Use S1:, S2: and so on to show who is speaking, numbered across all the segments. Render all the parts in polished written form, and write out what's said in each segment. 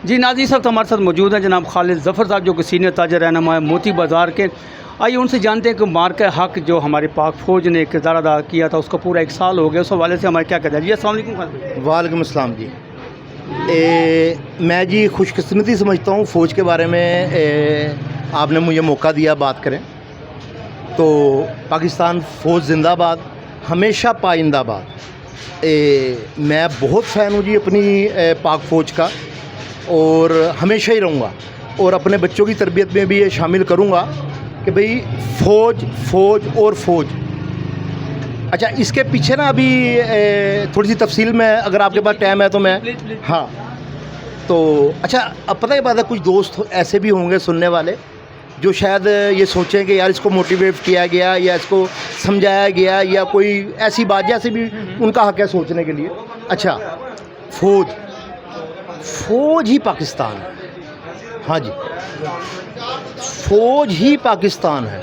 S1: جی ناظرین، اس وقت ہمارے ساتھ موجود ہیں جناب خالد ظفر صاحب، جو کہ سینئر تاجر رہنما ہے موتی بازار کے۔ آئیے ان سے جانتے ہیں کہ مارکہ حق جو ہماری پاک فوج نے کردار ادا کیا تھا، اس کا پورا 1 سال ہو گیا، اس حوالے سے ہمارے کیا کہتے ہیں؟ جی السلام علیکم خالد بھائی۔
S2: وعلیکم السلام جی۔ میں جی خوش قسمتی سمجھتا ہوں فوج کے بارے میں، آپ نے مجھے موقع دیا بات کریں تو پاکستان فوج زندہ باد، ہمیشہ پائندہ باد۔ میں بہت فین ہوں جی اپنی پاک فوج کا، اور ہمیشہ ہی رہوں گا، اور اپنے بچوں کی تربیت میں بھی یہ شامل کروں گا کہ بھئی فوج فوج اور فوج۔ اچھا، اس کے پیچھے نا ابھی تھوڑی سی تفصیل میں، اگر آپ کے پاس ٹائم ہے تو میں، ہاں تو اچھا، اب پتہ ہے بات ہے، کچھ دوست ایسے بھی ہوں گے سننے والے جو شاید یہ سوچیں کہ یار اس کو موٹیویٹ کیا گیا یا اس کو سمجھایا گیا یا کوئی ایسی بات، جیسے بھی ان کا حق ہے سوچنے کے لیے۔ اچھا، فوج ہی پاکستان ہے، ہاں جی، فوج ہی پاکستان ہے۔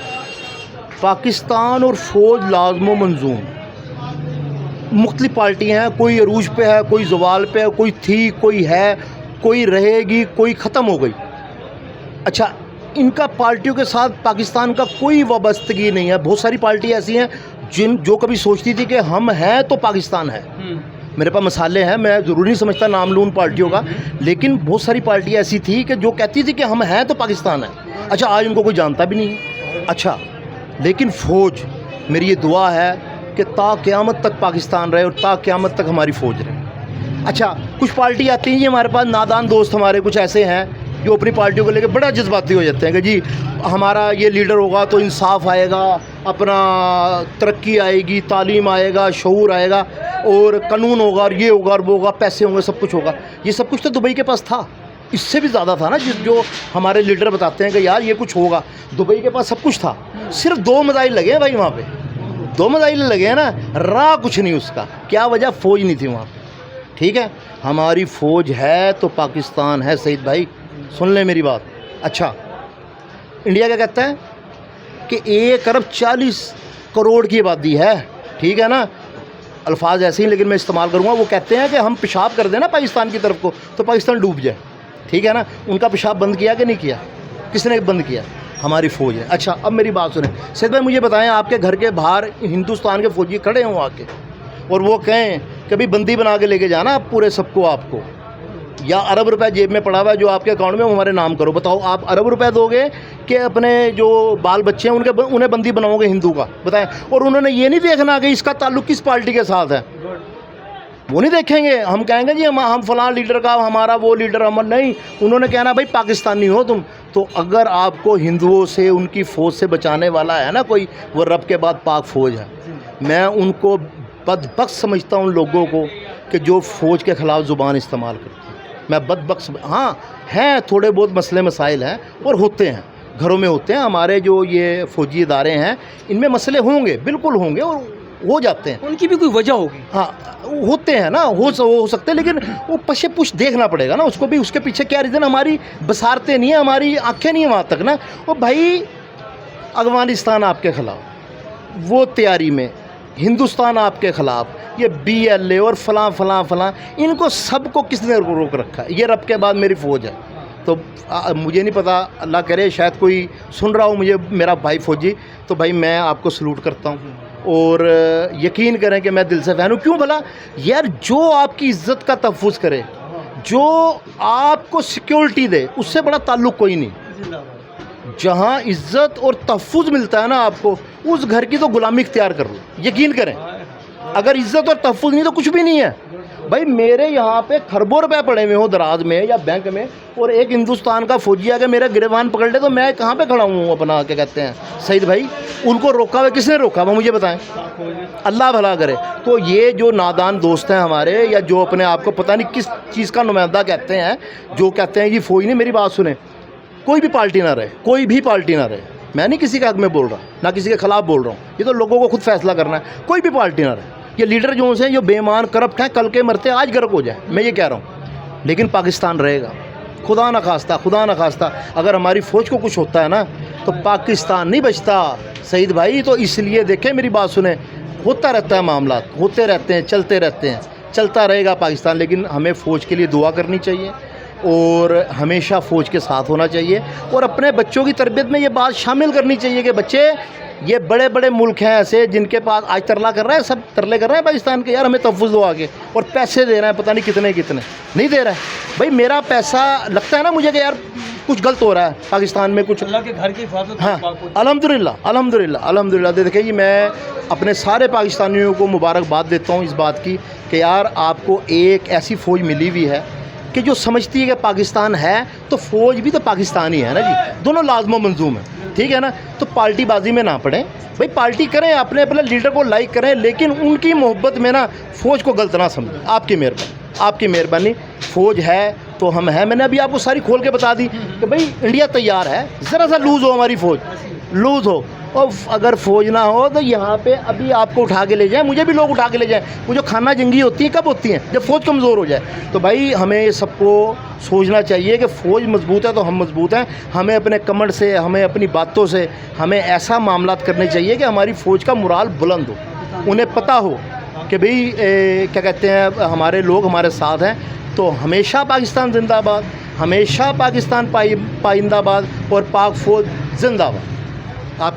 S2: پاکستان اور فوج لازم و منظوم، مختلف پارٹیاں ہیں، کوئی عروج پہ ہے، کوئی زوال پہ ہے، کوئی تھی، کوئی ہے، کوئی رہے گی، کوئی ختم ہو گئی۔ اچھا، ان کا پارٹیوں کے ساتھ پاکستان کا کوئی وابستگی نہیں ہے۔ بہت ساری پارٹی ایسی ہیں جو کبھی سوچتی تھی کہ ہم ہیں تو پاکستان ہے۔ میرے پاس مسالے ہیں، میں ضروری نہیں سمجھتا نام لوں ان پارٹیوں کا، لیکن بہت ساری پارٹی ایسی تھی کہ جو کہتی تھی کہ ہم ہیں تو پاکستان ہے۔ اچھا، آج ان کو کوئی جانتا بھی نہیں ہے۔ اچھا، لیکن فوج، میری یہ دعا ہے کہ تا قیامت تک پاکستان رہے اور تا قیامت تک ہماری فوج رہے۔ اچھا، کچھ پارٹی آتی ہیں جی ہمارے پاس، نادان دوست ہمارے کچھ ایسے ہیں جو اپنی پارٹیوں کو لے کے بڑا جذباتی ہو جاتے ہیں کہ جی ہمارا یہ لیڈر ہوگا تو انصاف آئے گا، اپنا ترقی آئے گی، تعلیم آئے گا، شعور آئے گا، اور قانون ہوگا، اور یہ ہوگا اور وہ ہوگا، پیسے ہوں گے، سب کچھ ہوگا۔ یہ سب کچھ تو دبئی کے پاس تھا، اس سے بھی زیادہ تھا نا، جو ہمارے لیڈر بتاتے ہیں کہ یار یہ کچھ ہوگا۔ دبئی کے پاس سب کچھ تھا، صرف 2 میزائل لگے ہیں بھائی وہاں پہ، 2 میزائل لگے ہیں نا، راہ کچھ نہیں اس کا۔ کیا وجہ؟ فوج نہیں تھی وہاں پہ۔ ٹھیک ہے، ہماری فوج ہے تو پاکستان ہے۔ سعید بھائی سن لیں میری بات۔ اچھا، انڈیا کیا کہتا ہے کہ 1 ارب 40 کروڑ کی آبادی ہے، ٹھیک ہے نا، الفاظ ایسے ہی لیکن میں استعمال کروں گا۔ وہ کہتے ہیں کہ ہم پیشاب کر دیں نا پاکستان کی طرف کو تو پاکستان ڈوب جائے، ٹھیک ہے نا۔ ان کا پیشاب بند کیا کہ نہیں کیا؟ کس نے بند کیا؟ ہماری فوج ہے۔ اچھا، اب میری بات سنیں سعید بھائی، مجھے بتائیں، آپ کے گھر کے باہر ہندوستان کے فوجی کھڑے ہوں آ کے اور وہ کہیں کہ بھائی بندی بنا کے لے کے جانا آپ پورے سب کو، آپ کو، یا ارب روپے جیب میں پڑا ہوا ہے جو آپ کے اکاؤنٹ میں، وہ ہمارے نام کرو، بتاؤ آپ ارب روپے دو گے کہ اپنے جو بال بچے ہیں انہیں بندی بناؤ گے ہندو کا؟ بتائیں۔ اور انہوں نے یہ نہیں دیکھنا کہ اس کا تعلق کس پارٹی کے ساتھ ہے، وہ نہیں دیکھیں گے۔ ہم کہیں گے جی ہم فلاں لیڈر کا، ہمارا وہ لیڈر، ہم نہیں، انہوں نے کہنا بھائی پاکستانی ہو تم تو۔ اگر آپ کو ہندوؤں سے، ان کی فوج سے بچانے والا ہے نا کوئی، وہ رب کے بعد پاک فوج ہے۔ میں ان کو بدبخت سمجھتا ہوں، ان لوگوں کو کہ جو فوج کے خلاف زبان استعمال کرتے ہیں۔ میں بدبخت ہاں، ہیں تھوڑے بہت مسئلے مسائل ہیں اور ہوتے ہیں، گھروں میں ہوتے ہیں، ہمارے جو یہ فوجی ادارے ہیں ان میں مسئلے ہوں گے، بالکل ہوں گے، اور ہو جاتے ہیں،
S1: ان کی بھی کوئی وجہ ہوگی،
S2: ہاں ہوتے ہیں نا، ہو سکتے ہیں، لیکن وہ پش پش دیکھنا پڑے گا نا اس کو بھی، اس کے پیچھے کیا ریزن۔ ہماری بصارتیں نہیں ہیں، ہماری آنکھیں نہیں ہیں وہاں تک نا۔ وہ بھائی افغانستان آپ کے خلاف، وہ تیاری میں، ہندوستان آپ کے خلاف، یہ BLA اور فلاں فلاں فلاں، ان کو سب کو کس نے روک رکھا ہے؟ یہ رب کے بعد میری فوج ہے۔ تو مجھے نہیں پتا، اللہ کرے شاید کوئی سن رہا ہو مجھے، میرا بھائی فوجی، تو بھائی میں آپ کو سلوٹ کرتا ہوں، اور یقین کریں کہ میں دل سے فین ہوں۔ کیوں بھلا؟ یار جو آپ کی عزت کا تحفظ کرے، جو آپ کو سیکیورٹی دے، اس سے بڑا تعلق کوئی نہیں۔ جہاں عزت اور تحفظ ملتا ہے نا آپ کو، اس گھر کی تو غلامی اختیار کر لو، یقین کریں۔ اگر عزت اور تحفظ نہیں تو کچھ بھی نہیں ہے۔ بھائی میرے یہاں پہ کھربوں روپے پڑے ہوئے ہوں دراز میں یا بینک میں، اور ایک ہندوستان کا فوجی آ کے میرا گریبان پکڑ لے تو میں کہاں پہ کھڑا ہوں اپنا، کیا کہتے ہیں سعید بھائی؟ ان کو روکا ہوا کس نے روکا ہوا مجھے بتائیں، اللہ بھلا کرے۔ تو یہ جو نادان دوست ہیں ہمارے، یا جو اپنے آپ کو پتہ نہیں کس چیز کا نمائندہ کہتے ہیں، جو کہتے ہیں یہ فوج نہیں، میری بات سنیں، کوئی بھی پارٹی نہ رہے، کوئی بھی پارٹی نہ رہے، میں نہیں کسی کے حق میں بول رہا، نہ کسی کے خلاف بول رہا ہوں، یہ تو لوگوں کو خود فیصلہ کرنا ہے۔ کوئی بھی پارٹی نہ رہے، یہ لیڈر جو ہیں جو بے ایمان کرپٹ ہیں، کل کے مرتے آج گرک ہو جائے، میں یہ کہہ رہا ہوں، لیکن پاکستان رہے گا۔ خدا نہ خواستہ اگر ہماری فوج کو کچھ ہوتا ہے نا تو پاکستان نہیں بچتا سعید بھائی۔ تو اس لیے دیکھیں میری بات سنیں، ہوتا رہتا ہے، معاملات ہوتے رہتے ہیں، چلتے رہتے ہیں، چلتا رہے گا پاکستان، لیکن ہمیں فوج کے لیے دعا کرنی چاہیے، اور ہمیشہ فوج کے ساتھ ہونا چاہیے، اور اپنے بچوں کی تربیت میں یہ بات شامل کرنی چاہیے کہ بچے، یہ بڑے بڑے ملک ہیں ایسے جن کے پاس آج ترلا کر رہے ہیں، سب ترلے کر رہے ہیں پاکستان کے، یار ہمیں تحفظ دو آگے، اور پیسے دے رہے ہیں پتہ نہیں کتنے کتنے، نہیں دے رہا ہے بھائی، میرا پیسہ لگتا ہے نا مجھے کہ یار کچھ غلط ہو رہا ہے پاکستان میں کچھ۔
S1: اللہ کے گھر کی حفاظت
S2: ہاں الحمدللہ دیکھیں جی، میں اپنے سارے پاکستانیوں کو مبارکباد دیتا ہوں اس بات کی کہ یار آپ کو ایک ایسی فوج ملی ہوئی ہے کہ جو سمجھتی ہے کہ پاکستان ہے تو فوج بھی تو پاکستانی ہے نا جی، دونوں لازم و منظوم ہیں، ٹھیک ہے نا، تو پارٹی بازی میں نہ پڑیں بھائی، پارٹی کریں، اپنے لیڈر کو لائک کریں، لیکن ان کی محبت میں نا فوج کو غلط نہ سمجھیں، آپ کی مہربانی، فوج ہے تو ہم ہیں، میں نے ابھی آپ کو ساری کھول کے بتا دی کہ بھائی انڈیا تیار ہے، ذرا سا لوز ہو ہماری فوج، لوز ہو، اور اگر فوج نہ ہو تو یہاں پہ ابھی آپ کو اٹھا کے لے جائیں، مجھے بھی لوگ اٹھا کے لے جائیں، وہ جو خانہ جنگی ہوتی ہیں کب ہوتی ہیں؟ جب فوج کمزور ہو جائے۔ تو بھائی ہمیں سب کو سوچنا چاہیے کہ فوج مضبوط ہے تو ہم مضبوط ہیں، ہمیں اپنے کمنٹ سے، ہمیں اپنی باتوں سے، ہمیں ایسا معاملات کرنے چاہیے کہ ہماری فوج کا مرال بلند ہو، انہیں پتہ ہو کہ بھئی کیا کہتے ہیں، ہمارے لوگ ہمارے ساتھ ہیں، تو ہمیشہ پاکستان زندہ باد، ہمیشہ پاکستان پائندہ باد، اور پاک فوج زندہ باد۔